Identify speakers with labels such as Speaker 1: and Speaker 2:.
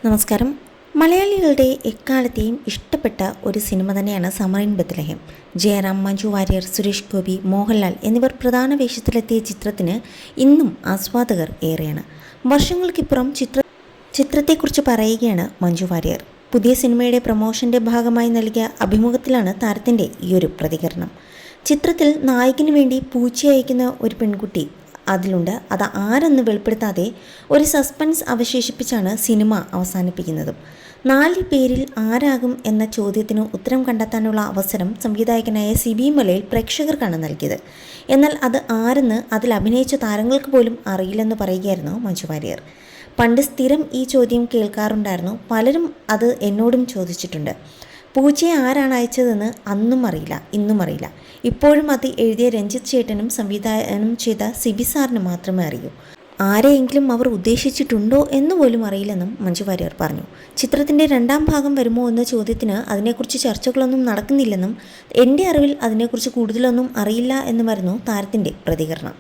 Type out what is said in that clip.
Speaker 1: നമസ്കാരം. മലയാളികളുടെ എക്കാലത്തെയും ഇഷ്ടപ്പെട്ട ഒരു സിനിമ തന്നെയാണ് സമർ ഇൻ ബത്ലഹേം. ജയറാം, മഞ്ജു വാര്യർ, സുരേഷ് ഗോപി, മോഹൻലാൽ എന്നിവർ പ്രധാന വേഷത്തിലെത്തിയ ചിത്രത്തിന് ഇന്നും ആസ്വാദകർ ഏറെയാണ്. വർഷങ്ങൾക്കിപ്പുറം ചിത്രത്തെക്കുറിച്ച് പറയുകയാണ് മഞ്ജു വാര്യർ. പുതിയ സിനിമയുടെ പ്രമോഷൻ്റെ ഭാഗമായി നൽകിയ അഭിമുഖത്തിലാണ് താരത്തിൻ്റെ ഈയൊരു പ്രതികരണം. ചിത്രത്തിൽ നായകന് വേണ്ടി പൂച്ചയയക്കുന്ന ഒരു പെൺകുട്ടി അതിലുണ്ട്. അത് ആരെന്ന് വെളിപ്പെടുത്താതെ ഒരു സസ്പെൻസ് അവശേഷിപ്പിച്ചാണ് സിനിമ അവസാനിപ്പിക്കുന്നതും. 4 പേരിൽ ആരാകും എന്ന ചോദ്യത്തിന് ഉത്തരം കണ്ടെത്താനുള്ള അവസരം സംവിധായകനായ സിബി മലയിൽ പ്രേക്ഷകർക്കാണ് നൽകിയത്. എന്നാൽ അത് ആരെന്ന് അതിൽ അഭിനയിച്ച താരങ്ങൾക്ക് പോലും അറിയില്ലെന്ന് പറയുകയായിരുന്നു മഞ്ജു വാര്യർ. പണ്ട് സ്ഥിരം ഈ ചോദ്യം കേൾക്കാറുണ്ടായിരുന്നു. പലരും അത് എന്നോടും ചോദിച്ചിട്ടുണ്ട്. പൂച്ചയെ ആരാണ് അയച്ചതെന്ന് അന്നും അറിയില്ല, ഇന്നും അറിയില്ല. ഇപ്പോഴും അത് എഴുതിയ രഞ്ജിത്ത് ചേട്ടനും സംവിധാനം ചെയ്ത സിബി സാറിന് മാത്രമേ അറിയൂ. ആരെയെങ്കിലും അവർ ഉദ്ദേശിച്ചിട്ടുണ്ടോ എന്ന് പോലും അറിയില്ലെന്നും മഞ്ജു വാര്യർ പറഞ്ഞു. ചിത്രത്തിൻ്റെ 2ാം ഭാഗം വരുമോ എന്ന ചോദ്യത്തിന് അതിനെക്കുറിച്ച് ചർച്ചകളൊന്നും നടക്കുന്നില്ലെന്നും എൻ്റെ അറിവിൽ അതിനെക്കുറിച്ച് കൂടുതലൊന്നും അറിയില്ല എന്നുമായിരുന്നു താരത്തിൻ്റെ പ്രതികരണം.